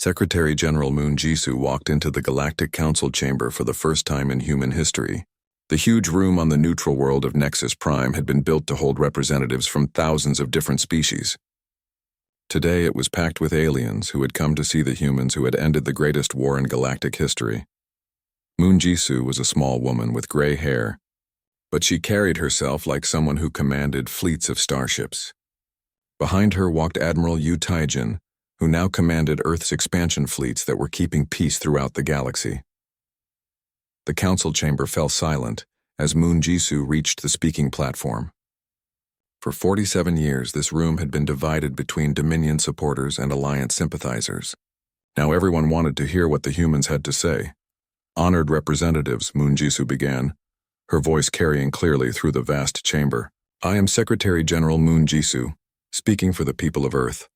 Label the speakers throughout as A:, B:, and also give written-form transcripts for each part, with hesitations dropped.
A: Secretary General Moon Jisoo walked into the Galactic Council chamber for the first time in human history. The huge room on the neutral world of Nexus Prime had been built to hold representatives from thousands of different species. Today it was packed with aliens who had come to see the humans who had ended the greatest war in galactic history. Moon Jisoo was a small woman with gray hair, but she carried herself like someone who commanded fleets of starships. Behind her walked Admiral Yu Taijin, who now commanded Earth's expansion fleets that were keeping peace throughout the galaxy. The council chamber fell silent as Moon Jisoo reached the speaking platform. For 47 years, this room had been divided between Dominion supporters and Alliance sympathizers. Now everyone wanted to hear what the humans had to say. Honored representatives, Moon Jisoo began, her voice carrying clearly through the vast chamber. I am Secretary General Moon Jisoo, speaking for the people of Earth.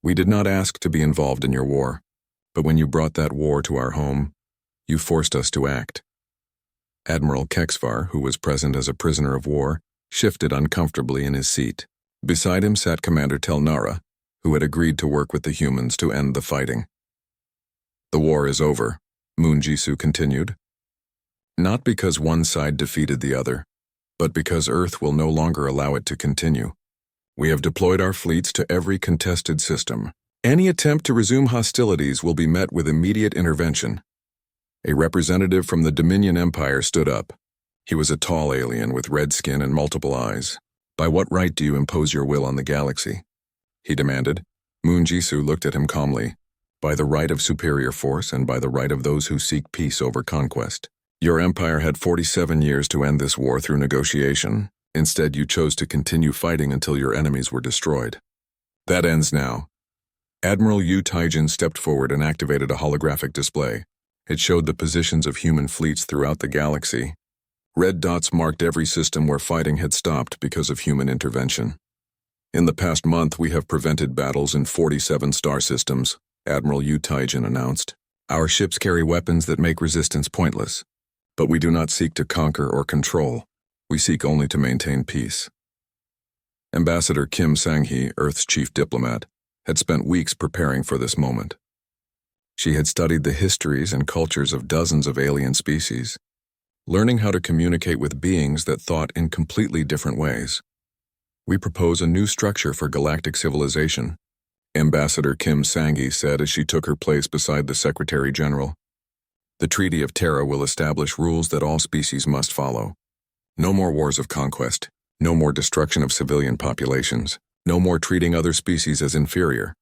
A: We did not ask to be involved in your war, but when you brought that war to our home, you forced us to act. Admiral Kexvar, who was present as a prisoner of war, shifted uncomfortably in his seat. Beside him sat Commander Telnara, who had agreed to work with the humans to end the fighting. The war is over, Moon Jisoo continued. Not because one side defeated the other, but because Earth will no longer allow it to continue. We have deployed our fleets to every contested system. Any attempt to resume hostilities will be met with immediate intervention. A representative from the Dominion Empire stood up. He was a tall alien with red skin and multiple eyes. By what right do you impose your will on the galaxy? He demanded. Moon Jisoo looked at him calmly. By the right of superior force and by the right of those who seek peace over conquest. Your empire had 47 years to end this war through negotiation. Instead, you chose to continue fighting until your enemies were destroyed. That ends now. Admiral Yu Taijin stepped forward and activated a holographic display. It showed the positions of human fleets throughout the galaxy. Red dots marked every system where fighting had stopped because of human intervention. In the past month, we have prevented battles in 47 star systems, Admiral Yu Taijin announced. Our ships carry weapons that make resistance pointless, but we do not seek to conquer or control. We seek only to maintain peace. Ambassador Kim Sang-hee, Earth's chief diplomat, had spent weeks preparing for this moment. She had studied the histories and cultures of dozens of alien species, learning how to communicate with beings that thought in completely different ways. We propose a new structure for galactic civilization, Ambassador Kim Sang-hee said as she took her place beside the Secretary General. The Treaty of Terra will establish rules that all species must follow. No more wars of conquest, no more destruction of civilian populations, no more treating other species as inferior.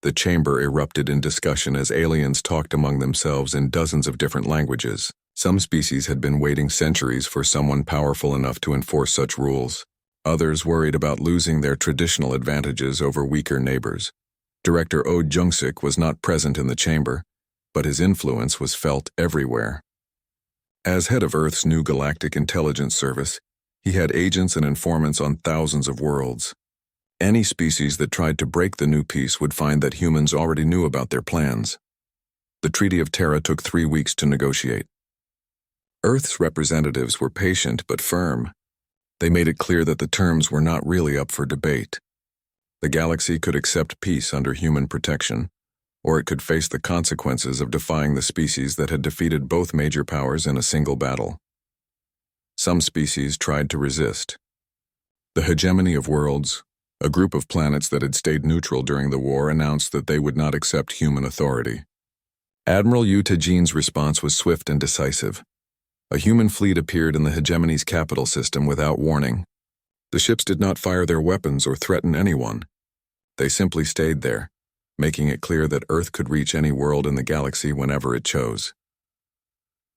A: The chamber erupted in discussion as aliens talked among themselves in dozens of different languages. Some species had been waiting centuries for someone powerful enough to enforce such rules. Others worried about losing their traditional advantages over weaker neighbors. Director Oh Jung-sik was not present in the chamber, but his influence was felt everywhere. As head of Earth's new Galactic Intelligence Service, he had agents and informants on thousands of worlds. Any species that tried to break the new peace would find that humans already knew about their plans. The Treaty of Terra took 3 weeks to negotiate. Earth's representatives were patient but firm. They made it clear that the terms were not really up for debate. The galaxy could accept peace under human protection, or it could face the consequences of defying the species that had defeated both major powers in a single battle. Some species tried to resist. The Hegemony of Worlds, a group of planets that had stayed neutral during the war, announced that they would not accept human authority. Admiral Yu Taijin's response was swift and decisive. A human fleet appeared in the Hegemony's capital system without warning. The ships did not fire their weapons or threaten anyone. They simply stayed there, making it clear that Earth could reach any world in the galaxy whenever it chose.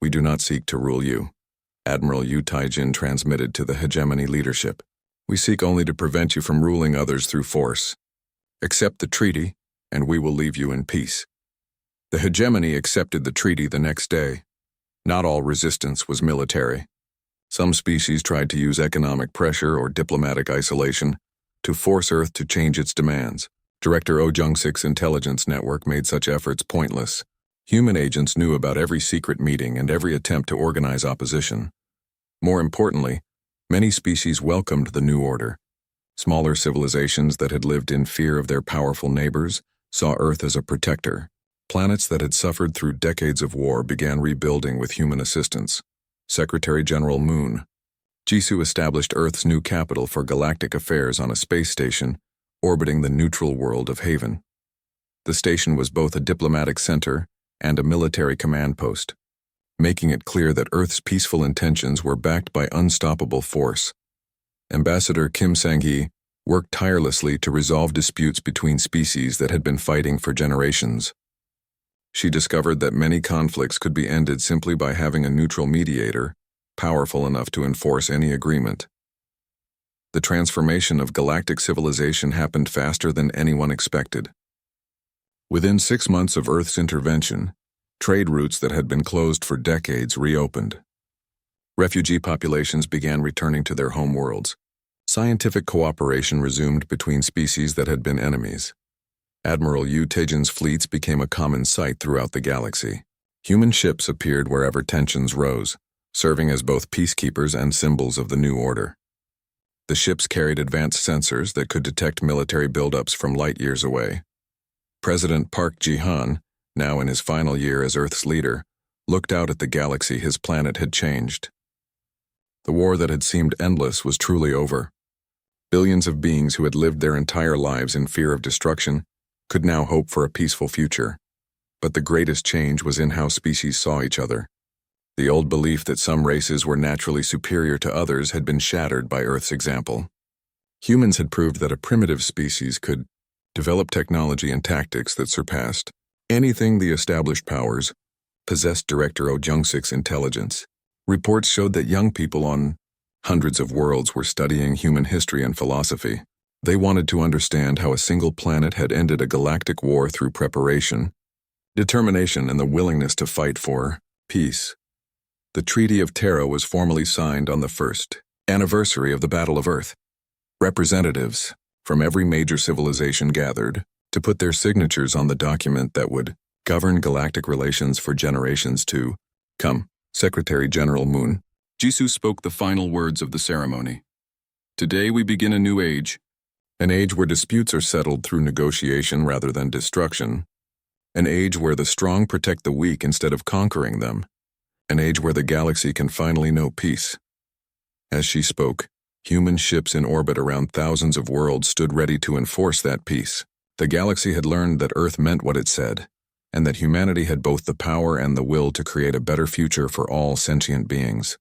A: We do not seek to rule you, Admiral Yu Taijin transmitted to the Hegemony leadership. We seek only to prevent you from ruling others through force. Accept the treaty, and we will leave you in peace. The Hegemony accepted the treaty the next day. Not all resistance was military. Some species tried to use economic pressure or diplomatic isolation to force Earth to change its demands. Director Oh Jung-sik's intelligence network made such efforts pointless. Human agents knew about every secret meeting and every attempt to organize opposition. More importantly, many species welcomed the new order. Smaller civilizations that had lived in fear of their powerful neighbors saw Earth as a protector. Planets that had suffered through decades of war began rebuilding with human assistance. Secretary General Moon Jisoo established Earth's new capital for galactic affairs on a space station orbiting the neutral world of Haven. The station was both a diplomatic center and a military command post, making it clear that Earth's peaceful intentions were backed by unstoppable force. Ambassador Kim Sang-hee worked tirelessly to resolve disputes between species that had been fighting for generations. She discovered that many conflicts could be ended simply by having a neutral mediator, powerful enough to enforce any agreement. The transformation of galactic civilization happened faster than anyone expected. Within 6 months of Earth's intervention, trade routes that had been closed for decades reopened. Refugee populations began returning to their home worlds. Scientific cooperation resumed between species that had been enemies. Admiral Yu Taejin's fleets became a common sight throughout the galaxy. Human ships appeared wherever tensions rose, serving as both peacekeepers and symbols of the new order. The ships carried advanced sensors that could detect military buildups from light years away. President Park Ji-han, now in his final year as Earth's leader, looked out at the galaxy his planet had changed. The war that had seemed endless was truly over. Billions of beings who had lived their entire lives in fear of destruction could now hope for a peaceful future. But the greatest change was in how species saw each other. The old belief that some races were naturally superior to others had been shattered by Earth's example. Humans had proved that a primitive species could develop technology and tactics that surpassed anything the established powers possessed. Director Oh Jung-sik's intelligence. Reports showed that young people on hundreds of worlds were studying human history and philosophy. They wanted to understand how a single planet had ended a galactic war through preparation, determination, and the willingness to fight for peace. The Treaty of Terra was formally signed on the first anniversary of the Battle of Earth. Representatives from every major civilization gathered to put their signatures on the document that would govern galactic relations for generations to come. Secretary General Moon Jisoo spoke the final words of the ceremony. Today we begin a new age, an age where disputes are settled through negotiation rather than destruction, an age where the strong protect the weak instead of conquering them, an age where the galaxy can finally know peace. As she spoke, human ships in orbit around thousands of worlds stood ready to enforce that peace. The galaxy had learned that Earth meant what it said, and that humanity had both the power and the will to create a better future for all sentient beings.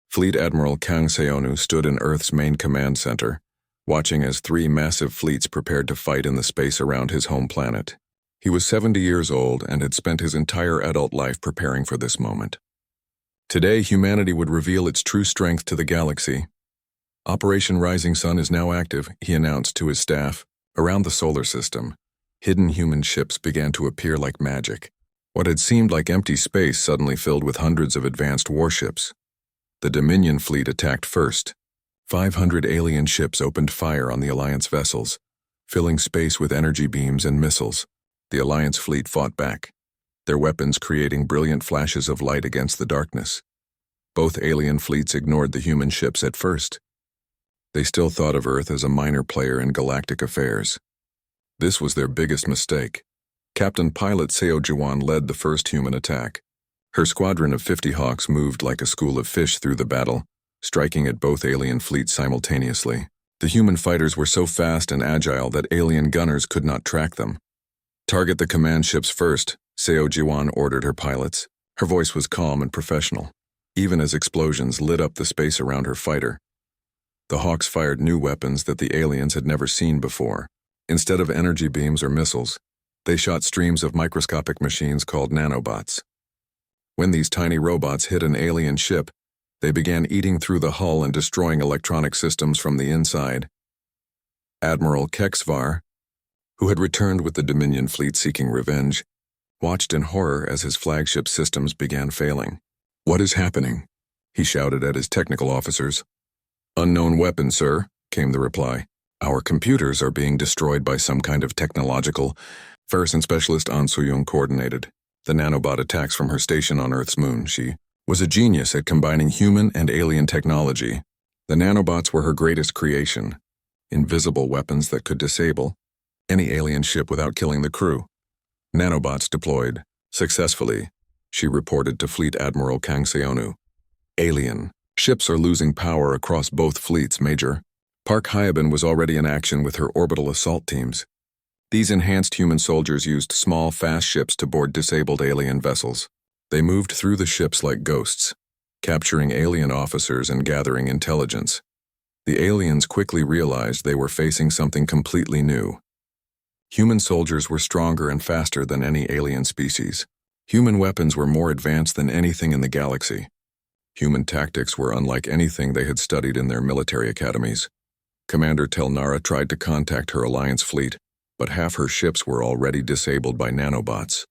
A: Fleet Admiral Kang Seonu stood in Earth's main command center, watching as 3 massive fleets prepared to fight in the space around his home planet. He was 70 years old and had spent his entire adult life preparing for this moment. Today, humanity would reveal its true strength to the galaxy. Operation Rising Sun is now active, he announced to his staff. Around the solar system, hidden human ships began to appear like magic. What had seemed like empty space suddenly filled with hundreds of advanced warships. The Dominion fleet attacked first. 500 alien ships opened fire on the Alliance vessels, filling space with energy beams and missiles. The Alliance fleet fought back, their weapons creating brilliant flashes of light against the darkness. Both alien fleets ignored the human ships at first. They still thought of Earth as a minor player in galactic affairs. This was their biggest mistake. Captain Pilot Seo Jiwan led the first human attack. Her squadron of 50 Hawks moved like a school of fish through the battle, striking at both alien fleets simultaneously. The human fighters were so fast and agile that alien gunners could not track them. Target the command ships first, Seo Jiwan ordered her pilots. Her voice was calm and professional, even as explosions lit up the space around her fighter. The Hawks fired new weapons that the aliens had never seen before. Instead of energy beams or missiles, they shot streams of microscopic machines called nanobots. When these tiny robots hit an alien ship, they began eating through the hull and destroying electronic systems from the inside. Admiral Kexvar, who had returned with the Dominion fleet seeking revenge, watched in horror as his flagship systems began failing. "What is happening?" he shouted at his technical officers. "Unknown weapon, sir," came the reply. "Our computers are being destroyed by some kind of technological..." First and Specialist An Soo-young coordinated the nanobot attacks from her station on Earth's moon. She was a genius at combining human and alien technology. The nanobots were her greatest creation, invisible weapons that could disable any alien ship without killing the crew. Nanobots deployed. Successfully, she reported to Fleet Admiral Kang Seonu. Alien. Ships are losing power across both fleets, Major. Park Hyabin was already in action with her orbital assault teams. These enhanced human soldiers used small, fast ships to board disabled alien vessels. They moved through the ships like ghosts, capturing alien officers and gathering intelligence. The aliens quickly realized they were facing something completely new. Human soldiers were stronger and faster than any alien species. Human weapons were more advanced than anything in the galaxy. Human tactics were unlike anything they had studied in their military academies. Commander Telnara tried to contact her Alliance fleet, but half her ships were already disabled by nanobots.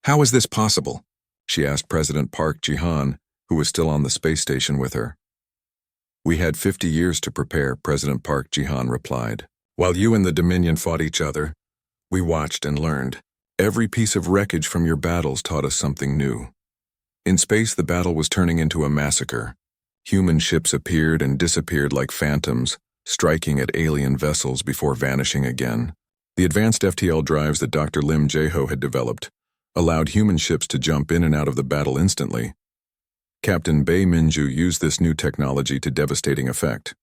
A: "How is this possible?" she asked President Park Ji-han, who was still on the space station with her. "We had 50 years to prepare," President Park Ji-han replied. "While you and the Dominion fought each other, we watched and learned. Every piece of wreckage from your battles taught us something new. In space, the battle was turning into a massacre. Human ships appeared and disappeared like phantoms, striking at alien vessels before vanishing again. The advanced FTL drives that Dr. Lim Jae-ho had developed allowed human ships to jump in and out of the battle instantly. Captain Bae Minju used this new technology to devastating effect.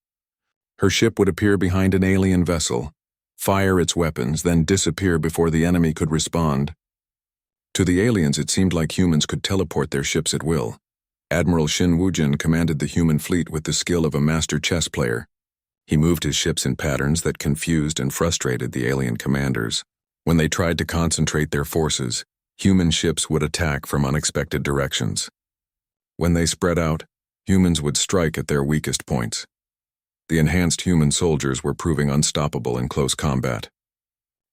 A: Her ship would appear behind an alien vessel, fire its weapons, then disappear before the enemy could respond. To the aliens, it seemed like humans could teleport their ships at will. Admiral Shin Woo-jin commanded the human fleet with the skill of a master chess player. He moved his ships in patterns that confused and frustrated the alien commanders. When they tried to concentrate their forces, human ships would attack from unexpected directions. When they spread out, humans would strike at their weakest points. The enhanced human soldiers were proving unstoppable in close combat.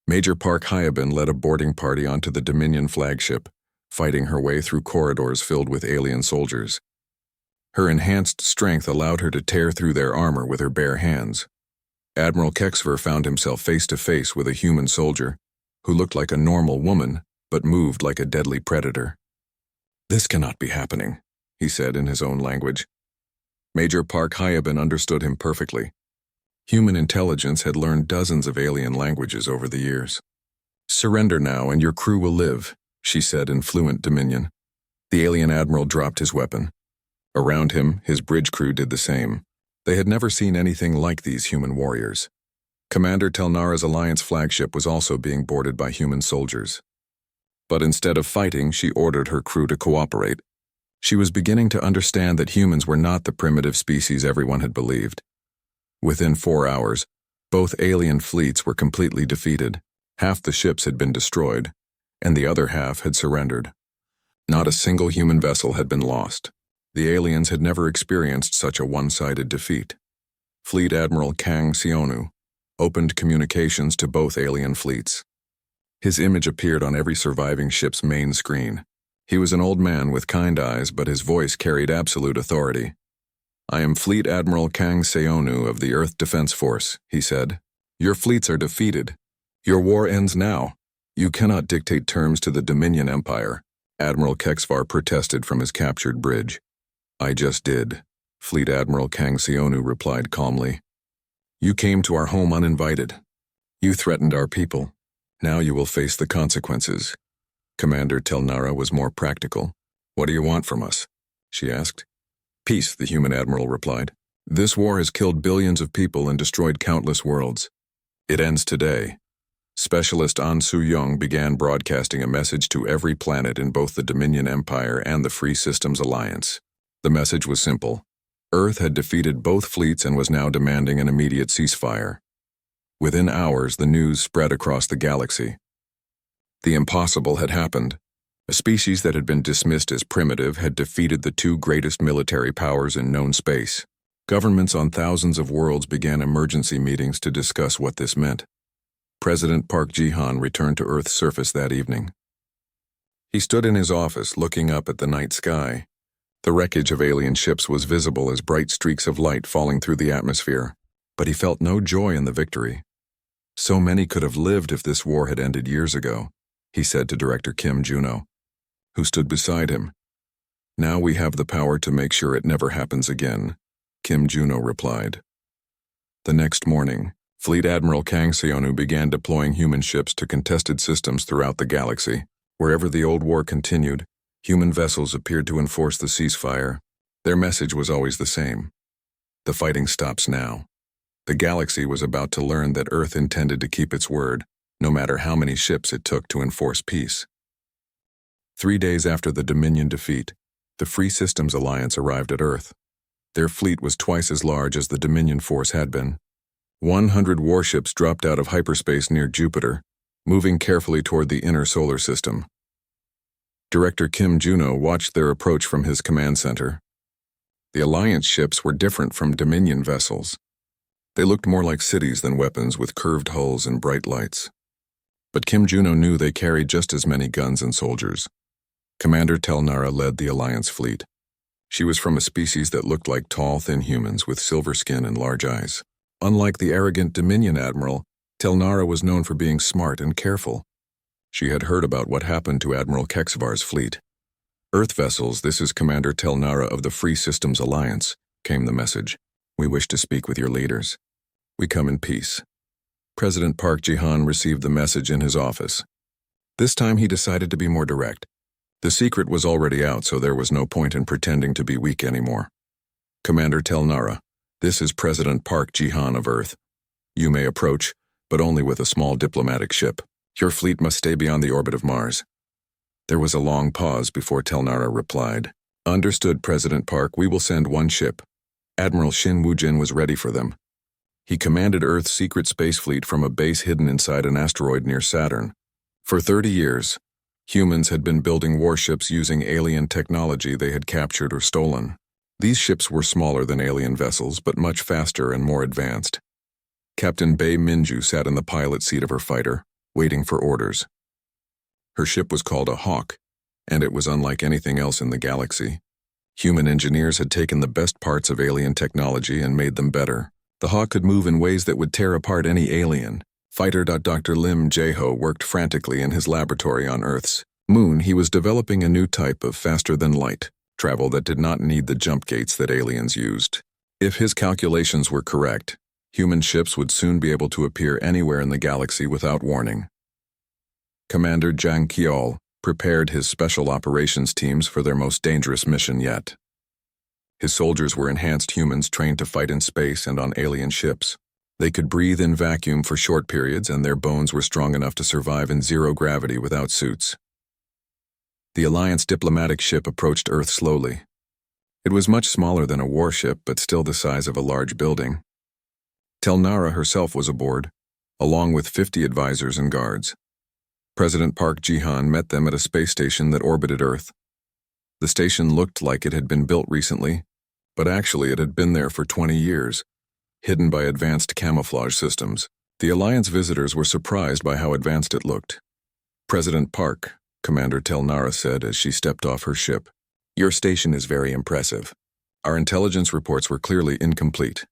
A: Major Park Hyabin led a boarding party onto the Dominion flagship, fighting her way through corridors filled with alien soldiers. Her enhanced strength allowed her to tear through their armor with her bare hands. Admiral Kexver found himself face to face with a human soldier who looked like a normal woman but moved like a deadly predator. "This cannot be happening," he said in his own language. Major Park Hyabin understood him perfectly. Human intelligence had learned dozens of alien languages over the years. "Surrender now and your crew will live," she said in fluent Dominion. The alien admiral dropped his weapon. Around him, his bridge crew did the same. They had never seen anything like these human warriors. Commander Telnara's Alliance flagship was also being boarded by human soldiers. But instead of fighting, she ordered her crew to cooperate. She was beginning to understand that humans were not the primitive species everyone had believed. Within 4 hours, both alien fleets were completely defeated. Half the ships had been destroyed, and the other half had surrendered. Not a single human vessel had been lost. The aliens had never experienced such a one-sided defeat. Fleet Admiral Kang Seonu opened communications to both alien fleets. His image appeared on every surviving ship's main screen. He was an old man with kind eyes, but his voice carried absolute authority. "I am Fleet Admiral Kang Seonu of the Earth Defense Force," he said. "Your fleets are defeated. Your war ends now. You cannot dictate terms to the Dominion Empire," Admiral Kexvar protested from his captured bridge. "I just did," Fleet Admiral Kang Seonu replied calmly. "You came to our home uninvited. You threatened our people. Now you will face the consequences." Commander Telnara was more practical. "What do you want from us?" she asked. "Peace," the human admiral replied. "This war has killed billions of people and destroyed countless worlds. It ends today." Specialist An Soo-young began broadcasting a message to every planet in both the Dominion Empire and the Free Systems Alliance. The message was simple. Earth had defeated both fleets and was now demanding an immediate ceasefire. Within hours, the news spread across the galaxy. The impossible had happened. A species that had been dismissed as primitive had defeated the two greatest military powers in known space. Governments on thousands of worlds began emergency meetings to discuss what this meant. President Park Ji-han returned to Earth's surface that evening. He stood in his office looking up at the night sky. The wreckage of alien ships was visible as bright streaks of light falling through the atmosphere, but he felt no joy in the victory. "So many could have lived if this war had ended years ago," he said to Director Kim Juno, who stood beside him. "Now we have the power to make sure it never happens again," Kim Juno replied. The next morning, Fleet Admiral Kang Seonu began deploying human ships to contested systems throughout the galaxy. Wherever the old war continued, human vessels appeared to enforce the ceasefire. Their message was always the same. The fighting stops now. The galaxy was about to learn that Earth intended to keep its word, no matter how many ships it took to enforce peace. 3 days after the Dominion defeat, the Free Systems Alliance arrived at Earth. Their fleet was twice as large as the Dominion force had been. 100 warships dropped out of hyperspace near Jupiter, moving carefully toward the inner solar system. Director Kim Juno watched their approach from his command center. The Alliance ships were different from Dominion vessels. They looked more like cities than weapons with curved hulls and bright lights. But Kim Juno knew they carried just as many guns and soldiers. Commander Telnara led the Alliance fleet. She was from a species that looked like tall, thin humans with silver skin and large eyes. Unlike the arrogant Dominion admiral, Telnara was known for being smart and careful. She had heard about what happened to Admiral Kexvar's fleet. Earth vessels, this is Commander Telnara of the Free Systems Alliance, came the message. We wish to speak with your leaders. We come in peace. President Park Ji-han received the message in his office. This time he decided to be more direct. The secret was already out, so there was no point in pretending to be weak anymore. Commander Telnara, this is President Park Ji-han of Earth. You may approach, but only with a small diplomatic ship. Your fleet must stay beyond the orbit of Mars. There was a long pause before Telnara replied. Understood, President Park. We will send one ship. Admiral Shin Woo-jin was ready for them. He commanded Earth's secret space fleet from a base hidden inside an asteroid near Saturn. For 30 years, humans had been building warships using alien technology they had captured or stolen. These ships were smaller than alien vessels, but much faster and more advanced. Captain Bae Minju sat in the pilot seat of her fighter, waiting for orders. Her ship was called a Hawk, and it was unlike anything else in the galaxy. Human engineers had taken the best parts of alien technology and made them better. The Hawk could move in ways that would tear apart any alien. Fighter Dr. Lim Jae-ho worked frantically in his laboratory on Earth's moon. He was developing a new type of faster-than-light travel that did not need the jump gates that aliens used. If his calculations were correct, human ships would soon be able to appear anywhere in the galaxy without warning. Commander Jang Kyeol prepared his special operations teams for their most dangerous mission yet. His soldiers were enhanced humans trained to fight in space and on alien ships. They could breathe in vacuum for short periods, and their bones were strong enough to survive in zero gravity without suits. The Alliance diplomatic ship approached Earth slowly. It was much smaller than a warship, but still the size of a large building. Telnara herself was aboard, along with 50 advisors and guards. President Park Ji-han met them at a space station that orbited Earth. The station looked like it had been built recently, but actually it had been there for 20 years, hidden by advanced camouflage systems. The Alliance visitors were surprised by how advanced it looked. President Park, Commander Telnara said as she stepped off her ship, your station is very impressive. Our intelligence reports were clearly incomplete.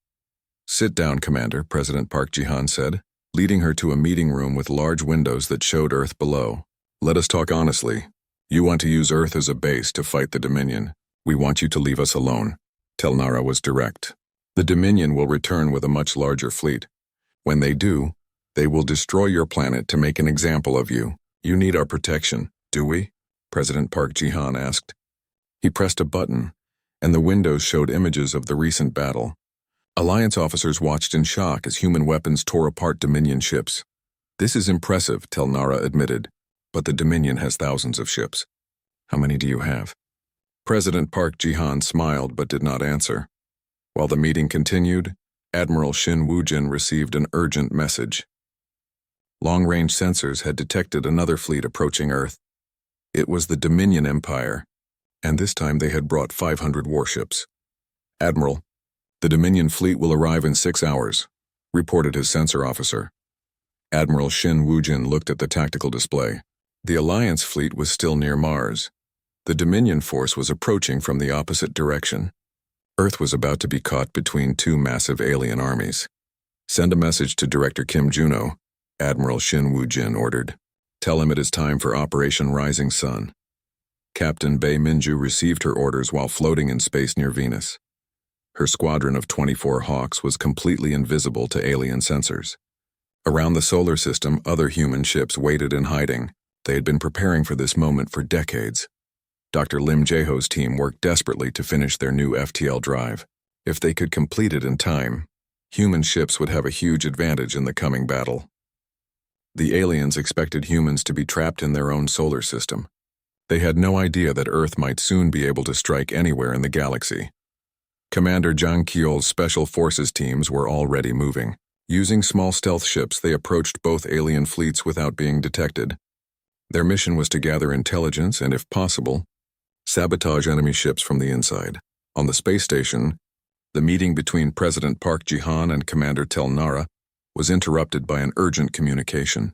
A: Sit down, Commander, President Park Ji-han said, leading her to a meeting room with large windows that showed Earth below. Let us talk honestly. You want to use Earth as a base to fight the Dominion. We want you to leave us alone. Telnara was direct. The Dominion will return with a much larger fleet. When they do, they will destroy your planet to make an example of you. You need our protection, do we? President Park Ji-han asked. He pressed a button, and the windows showed images of the recent battle. Alliance officers watched in shock as human weapons tore apart Dominion ships. This is impressive, Telnara admitted, but the Dominion has thousands of ships. How many do you have? President Park Ji-han smiled but did not answer. While the meeting continued, Admiral Shin Woo-jin received an urgent message. Long-range sensors had detected another fleet approaching Earth. It was the Dominion Empire, and this time they had brought 500 warships. Admiral, the Dominion fleet will arrive in 6 hours, reported his sensor officer. Admiral Shin Woo-jin looked at the tactical display. The Alliance fleet was still near Mars. The Dominion force was approaching from the opposite direction. Earth was about to be caught between two massive alien armies. Send a message to Director Kim Juno, Admiral Shin Woo-jin ordered. Tell him it is time for Operation Rising Sun. Captain Bae Minju received her orders while floating in space near Venus. Her squadron of 24 Hawks was completely invisible to alien sensors. Around the solar system, other human ships waited in hiding. They had been preparing for this moment for decades. Dr. Lim Jaeho's team worked desperately to finish their new FTL drive. If they could complete it in time, human ships would have a huge advantage in the coming battle. The aliens expected humans to be trapped in their own solar system. They had no idea that Earth might soon be able to strike anywhere in the galaxy. Commander Zhang Qiul's Special Forces teams were already moving. Using small stealth ships, they approached both alien fleets without being detected. Their mission was to gather intelligence and, if possible, sabotage enemy ships from the inside. On the space station, the meeting between President Park Ji-han and Commander Tel Nara was interrupted by an urgent communication.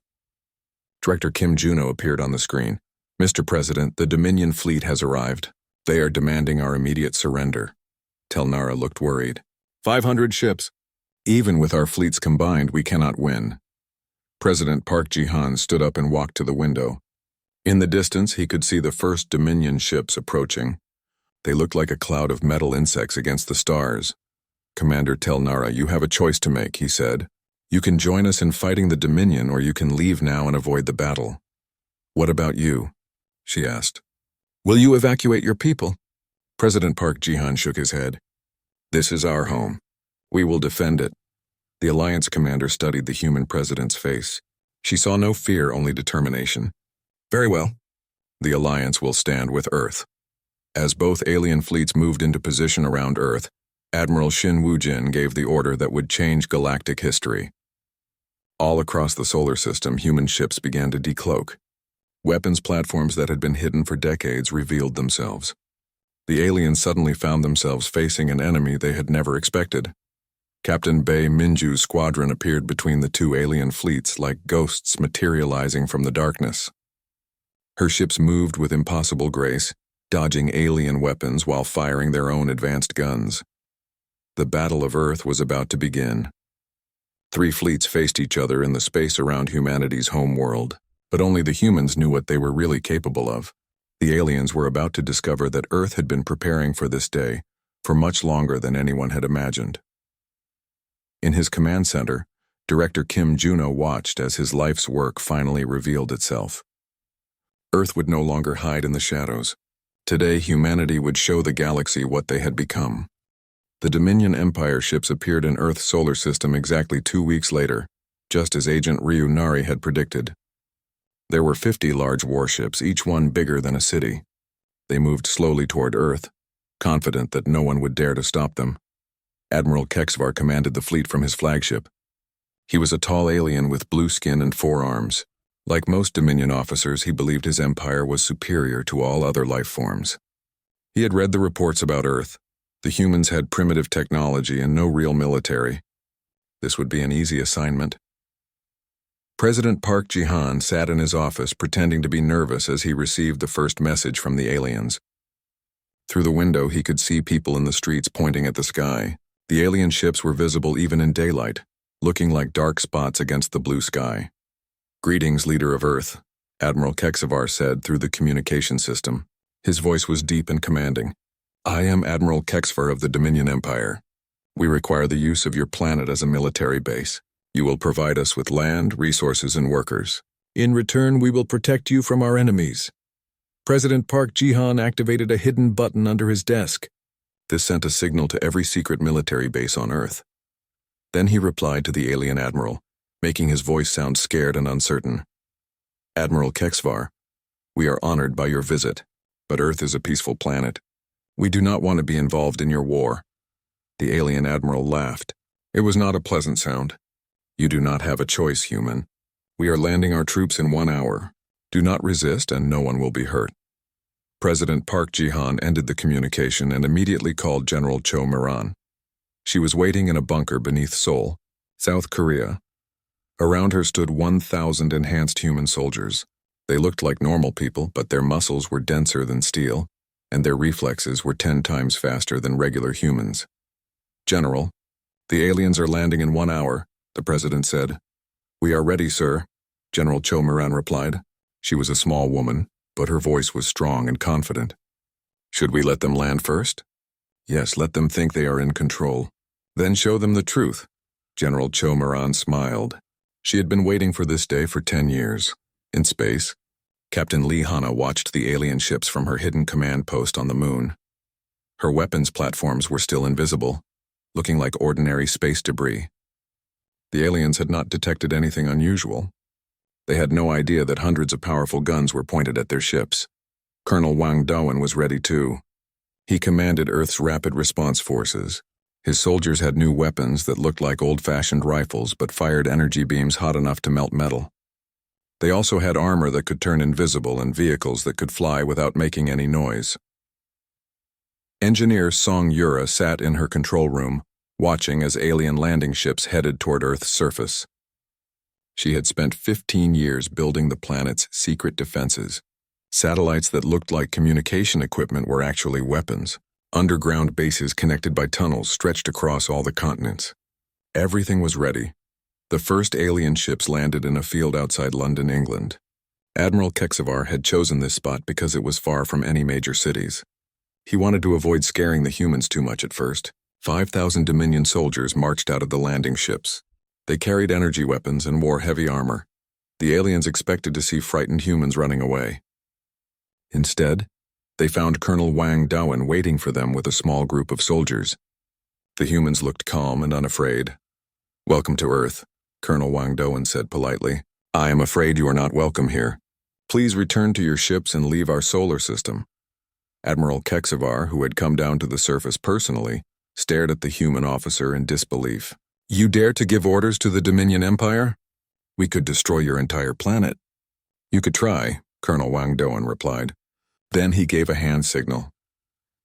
A: Director Kim Juno appeared on the screen. "Mr. President, the Dominion fleet has arrived. They are demanding our immediate surrender." Tel Nara looked worried. 500 ships. Even with our fleets combined, we cannot win. President Park Ji-han stood up and walked to the window. In the distance, he could see the first Dominion ships approaching. They looked like a cloud of metal insects against the stars. "Commander Tel Nara, you have a choice to make," he said. "You can join us in fighting the Dominion, or you can leave now and avoid the battle." "What about you?" she asked. "Will you evacuate your people?" President Park Ji-han shook his head. "This is our home. We will defend it." The Alliance commander studied the human president's face. She saw no fear, only determination. "Very well. The Alliance will stand with Earth." As both alien fleets moved into position around Earth, Admiral Shin Woo-jin gave the order that would change galactic history. All across the solar system, human ships began to decloak. Weapons platforms that had been hidden for decades revealed themselves. The aliens suddenly found themselves facing an enemy they had never expected. Captain Bae Minju's squadron appeared between the two alien fleets like ghosts materializing from the darkness. Her ships moved with impossible grace, dodging alien weapons while firing their own advanced guns. The Battle of Earth was about to begin. 3 fleets faced each other in the space around humanity's home world, but only the humans knew what they were really capable of. The aliens were about to discover that Earth had been preparing for this day for much longer than anyone had imagined. In his command center, Director Kim Juno watched as his life's work finally revealed itself. Earth would no longer hide in the shadows. Today, humanity would show the galaxy what they had become. The Dominion Empire ships appeared in Earth's solar system exactly 2 weeks later, just as Agent Ryu Nari had predicted. There were 50 large warships, each one bigger than a city. They moved slowly toward Earth, confident that no one would dare to stop them. Admiral Kexvar commanded the fleet from his flagship. He was a tall alien with blue skin and 4 arms. Like most Dominion officers, he believed his empire was superior to all other life forms. He had read the reports about Earth. The humans had primitive technology and no real military. This would be an easy assignment. President Park Ji-han sat in his office pretending to be nervous as he received the first message from the aliens. Through the window, he could see people in the streets pointing at the sky. The alien ships were visible even in daylight, looking like dark spots against the blue sky. "Greetings, leader of Earth," Admiral Kexvar said through the communication system. His voice was deep and commanding. "I am Admiral Kexvar of the Dominion Empire. We require the use of your planet as a military base. You will provide us with land, resources, and workers. In return, we will protect you from our enemies." President Park Ji-han activated a hidden button under his desk. This sent a signal to every secret military base on Earth. Then he replied to the alien admiral, making his voice sound scared and uncertain. "Admiral Kexvar, we are honored by your visit, but Earth is a peaceful planet. We do not want to be involved in your war." The alien admiral laughed. It was not a pleasant sound. "You do not have a choice, human. We are landing our troops in 1 hour. Do not resist and no one will be hurt." President Park Ji-han ended the communication and immediately called General Cho Moran. She was waiting in a bunker beneath Seoul, South Korea. Around her stood 1,000 enhanced human soldiers. They looked like normal people, but their muscles were denser than steel, and their reflexes were 10 times faster than regular humans. "General, the aliens are landing in 1 hour, the president said. "We are ready, sir," General Cho Moran replied. She was a small woman, but her voice was strong and confident. "Should we let them land first?" "Yes, let them think they are in control. Then show them the truth." General Cho Moran smiled. She had been waiting for this day for 10 years. In space, Captain Lee Hanna watched the alien ships from her hidden command post on the moon. Her weapons platforms were still invisible, looking like ordinary space debris. The aliens had not detected anything unusual. They had no idea that hundreds of powerful guns were pointed at their ships. Colonel Wang Dowen was ready too. He commanded Earth's rapid response forces. His soldiers had new weapons that looked like old-fashioned rifles but fired energy beams hot enough to melt metal. They also had armor that could turn invisible and vehicles that could fly without making any noise. Engineer Song Yura sat in her control room, watching as alien landing ships headed toward Earth's surface. She had spent 15 years building the planet's secret defenses. Satellites that looked like communication equipment were actually weapons. Underground bases connected by tunnels stretched across all the continents. Everything was ready. The first alien ships landed in a field outside London, England. Admiral Keksevar had chosen this spot because it was far from any major cities. He wanted to avoid scaring the humans too much at first. 5,000 Dominion soldiers marched out of the landing ships. They carried energy weapons and wore heavy armor. The aliens expected to see frightened humans running away. Instead, they found Colonel Wang Dowen waiting for them with a small group of soldiers. The humans looked calm and unafraid. "Welcome to Earth," Colonel Wang Dowen said politely. "I am afraid you are not welcome here. Please return to your ships and leave our solar system." Admiral Keksevar, who had come down to the surface personally, stared at the human officer in disbelief. "You dare to give orders to the Dominion Empire? We could destroy your entire planet." "You could try," Colonel Wang Dowen replied. Then he gave a hand signal.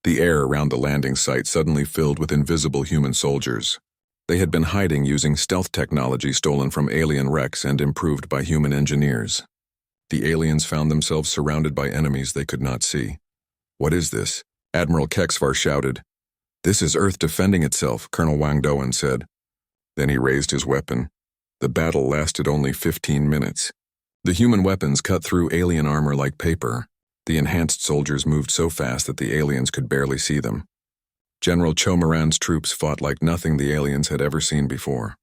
A: The air around the landing site suddenly filled with invisible human soldiers. They had been hiding using stealth technology stolen from alien wrecks and improved by human engineers. The aliens found themselves surrounded by enemies they could not see. "What is this?" Admiral Keksevar shouted. "This is Earth defending itself," Colonel Wang Dowen said. Then he raised his weapon. The battle lasted only 15 minutes. The human weapons cut through alien armor like paper. The enhanced soldiers moved so fast that the aliens could barely see them. General Chomaran's troops fought like nothing the aliens had ever seen before.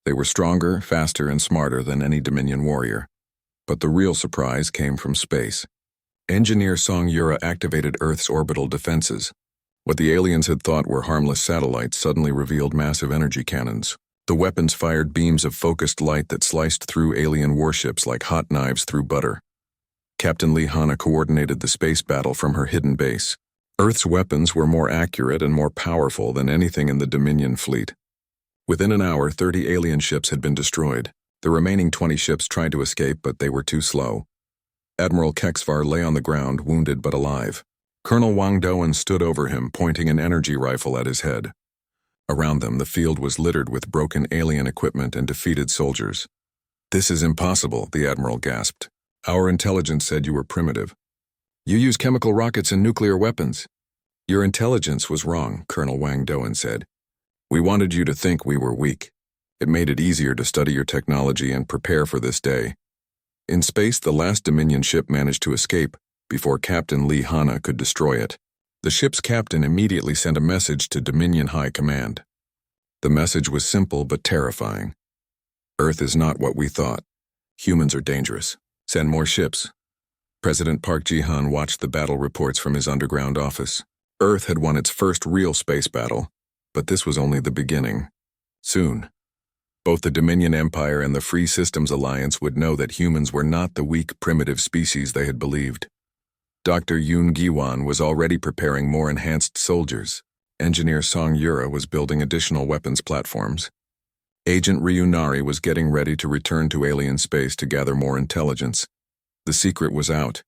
A: They were stronger, faster, and smarter than any Dominion warrior. But the real surprise came from space. Engineer Song Yura activated Earth's orbital defenses. What the aliens had thought were harmless satellites suddenly revealed massive energy cannons. The weapons fired beams of focused light that sliced through alien warships like hot knives through butter. Captain Lee Hanna coordinated the space battle from her hidden base. Earth's weapons were more accurate and more powerful than anything in the Dominion fleet. Within an hour, 30 alien ships had been destroyed. The remaining 20 ships tried to escape, but they were too slow. Admiral Keksevar lay on the ground, wounded but alive. Colonel Wang Dowen stood over him, pointing an energy rifle at his head. Around them, the field was littered with broken alien equipment and defeated soldiers. "This is impossible," the Admiral gasped. "Our intelligence said you were primitive. You use chemical rockets and nuclear weapons." "Your intelligence was wrong," Colonel Wang Dowen said. "We wanted you to think we were weak. It made it easier to study your technology and prepare for this day." In space, the last Dominion ship managed to escape before Captain Lee Hanna could destroy it. The ship's captain immediately sent a message to Dominion High Command. The message was simple but terrifying. "Earth is not what we thought. Humans are dangerous. Send more ships." President Park Ji-han watched the battle reports from his underground office. Earth had won its first real space battle, but this was only the beginning. Soon, both the Dominion Empire and the Free Systems Alliance would know that humans were not the weak, primitive species they had believed. Dr. Yoon Gi-won was already preparing more enhanced soldiers. Engineer Song Yura was building additional weapons platforms. Agent Ryunari was getting ready to return to alien space to gather more intelligence. The secret was out.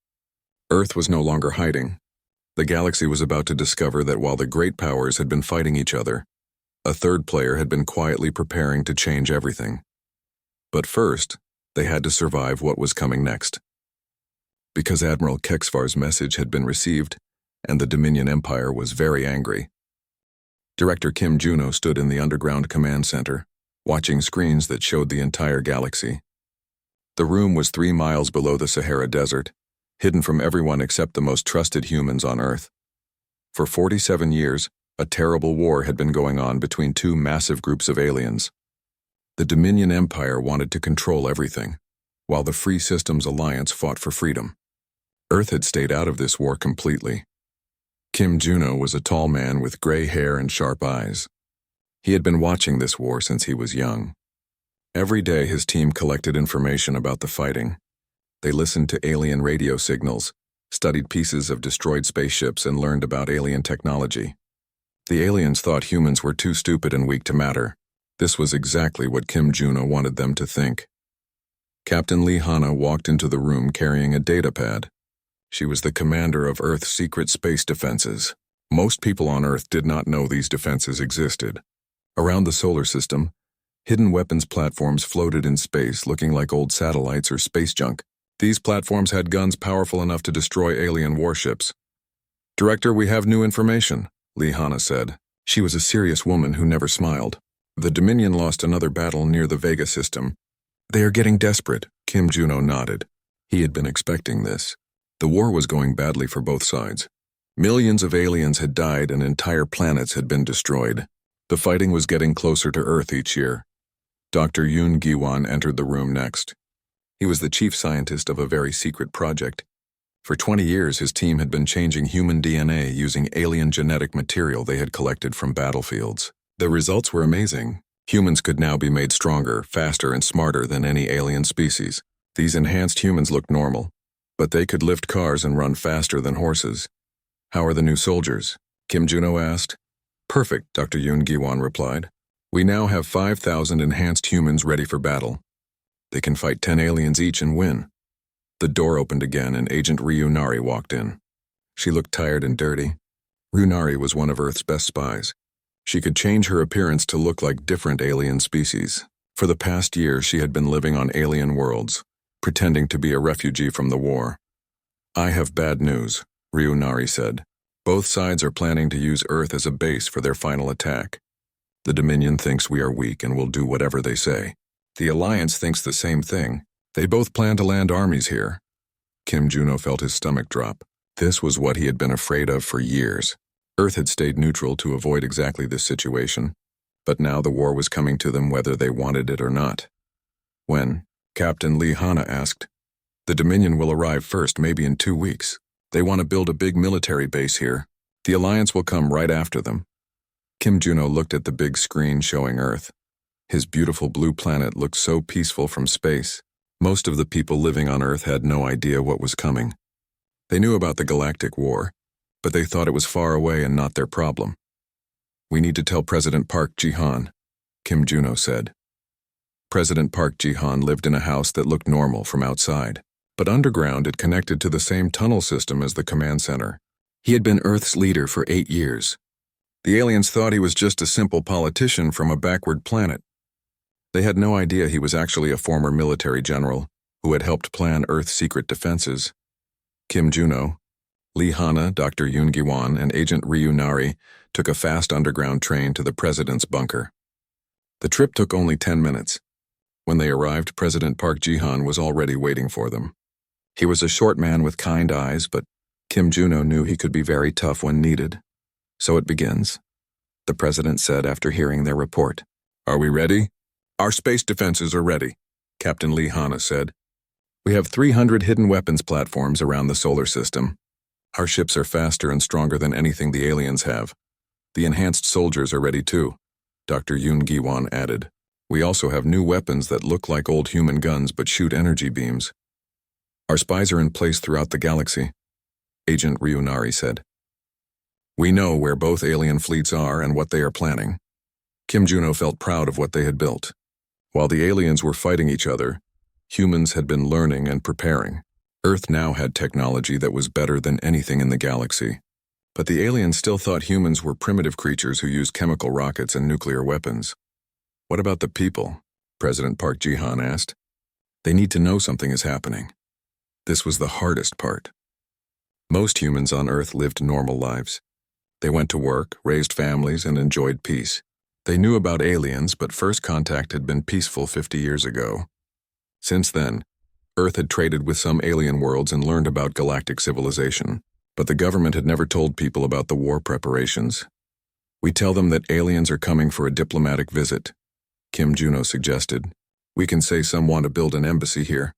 A: Earth was no longer hiding. The galaxy was about to discover that while the great powers had been fighting each other, a third player had been quietly preparing to change everything. But first, they had to survive what was coming next. Because Admiral Keksevar's message had been received, and the Dominion Empire was very angry. Director Kim Juno stood in the underground command center, watching screens that showed the entire galaxy. The room was 3 miles below the Sahara Desert, hidden from everyone except the most trusted humans on Earth. For 47 years, a terrible war had been going on between two massive groups of aliens. The Dominion Empire wanted to control everything, while the Free Systems Alliance fought for freedom. Earth had stayed out of this war completely. Kim Juno was a tall man with gray hair and sharp eyes. He had been watching this war since he was young. Every day his team collected information about the fighting. They listened to alien radio signals, studied pieces of destroyed spaceships, and learned about alien technology. The aliens thought humans were too stupid and weak to matter. This was exactly what Kim Juno wanted them to think. Captain Lee Hanna walked into the room carrying a datapad. She was the commander of Earth's secret space defenses. Most people on Earth did not know these defenses existed. Around the solar system, hidden weapons platforms floated in space looking like old satellites or space junk. These platforms had guns powerful enough to destroy alien warships. "Director, we have new information," Lee Hanna said. She was a serious woman who never smiled. "The Dominion lost another battle near the Vega system. They are getting desperate." Kim Juno nodded. He had been expecting this. The war was going badly for both sides. Millions of aliens had died and entire planets had been destroyed. The fighting was getting closer to Earth each year. Dr. Yoon Gi-won entered the room next. He was the chief scientist of a very secret project. For 20 years, his team had been changing human DNA using alien genetic material they had collected from battlefields. The results were amazing. Humans could now be made stronger, faster, and smarter than any alien species. These enhanced humans looked normal, but they could lift cars and run faster than horses. "How are the new soldiers?" Kim Juno asked. "Perfect," Dr. Yoon Gi-won replied. "We now have 5,000 enhanced humans ready for battle. They can fight 10 aliens each and win." The door opened again and Agent Ryunari walked in. She looked tired and dirty. Ryunari was one of Earth's best spies. She could change her appearance to look like different alien species. For the past year, she had been living on alien worlds, pretending to be a refugee from the war. "I have bad news," Ryunari said. "Both sides are planning to use Earth as a base for their final attack. The Dominion thinks we are weak and will do whatever they say. The Alliance thinks the same thing. They both plan to land armies here." Kim Juno felt his stomach drop. This was what he had been afraid of for years. Earth had stayed neutral to avoid exactly this situation, but now the war was coming to them whether they wanted it or not. "When?" Captain Lee Hanna asked. "The Dominion will arrive first, maybe in 2 weeks. They want to build a big military base here. The Alliance will come right after them." Kim Juno looked at the big screen showing Earth. His beautiful blue planet looked so peaceful from space. Most of the people living on Earth had no idea what was coming. They knew about the Galactic War, but they thought it was far away and not their problem. "We need to tell President Park Ji-han," Kim Juno said. President Park Ji-han lived in a house that looked normal from outside, but underground it connected to the same tunnel system as the command center. He had been Earth's leader for 8 years. The aliens thought he was just a simple politician from a backward planet. They had no idea he was actually a former military general who had helped plan Earth's secret defenses. Kim Juno, Lee Hanna, Dr. Yoon Gi-won, and Agent Ryunari took a fast underground train to the president's bunker. The trip took only 10 minutes. When they arrived, President Park Ji-han was already waiting for them. He was a short man with kind eyes, but Kim Juno knew he could be very tough when needed. "So it begins," the president said after hearing their report. "Are we ready?" "Our space defenses are ready," Captain Lee Hanna said. "We have 300 hidden weapons platforms around the solar system. Our ships are faster and stronger than anything the aliens have. The enhanced soldiers are ready too," Dr. Yoon Gi-won added. "We also have new weapons that look like old human guns but shoot energy beams. Our spies are in place throughout the galaxy," Agent Ryunari said. "We know where both alien fleets are and what they are planning." Kim Juno felt proud of what they had built. While the aliens were fighting each other, humans had been learning and preparing. Earth now had technology that was better than anything in the galaxy. But the aliens still thought humans were primitive creatures who used chemical rockets and nuclear weapons. "What about the people?" President Park Ji-han asked. "They need to know something is happening." This was the hardest part. Most humans on Earth lived normal lives. They went to work, raised families, and enjoyed peace. They knew about aliens, but first contact had been peaceful 50 years ago. Since then, Earth had traded with some alien worlds and learned about galactic civilization, but the government had never told people about the war preparations. "We tell them that aliens are coming for a diplomatic visit," Kim Juno suggested. We can say some want to build an embassy here.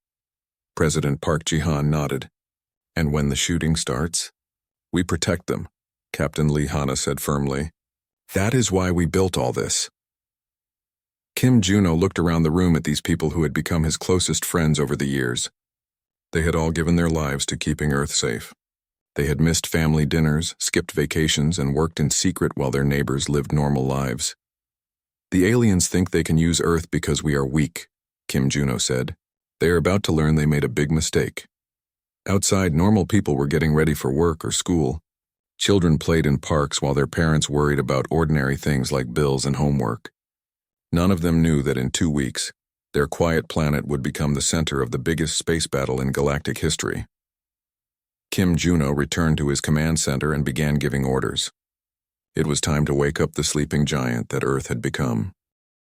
A: President Park Ji-han nodded. And when the shooting starts? We protect them, Captain Lee Hana said firmly. That is why we built all this. Kim Juno looked around the room at these people who had become his closest friends over the years. They had all given their lives to keeping Earth safe. They had missed family dinners, skipped vacations, and worked in secret while their neighbors lived normal lives. The aliens think they can use Earth because we are weak, Kim Juno said. They are about to learn they made a big mistake. Outside, normal people were getting ready for work or school. Children played in parks while their parents worried about ordinary things like bills and homework. None of them knew that in 2 weeks, their quiet planet would become the center of the biggest space battle in galactic history. Kim Juno returned to his command center and began giving orders. It was time to wake up the sleeping giant that Earth had become.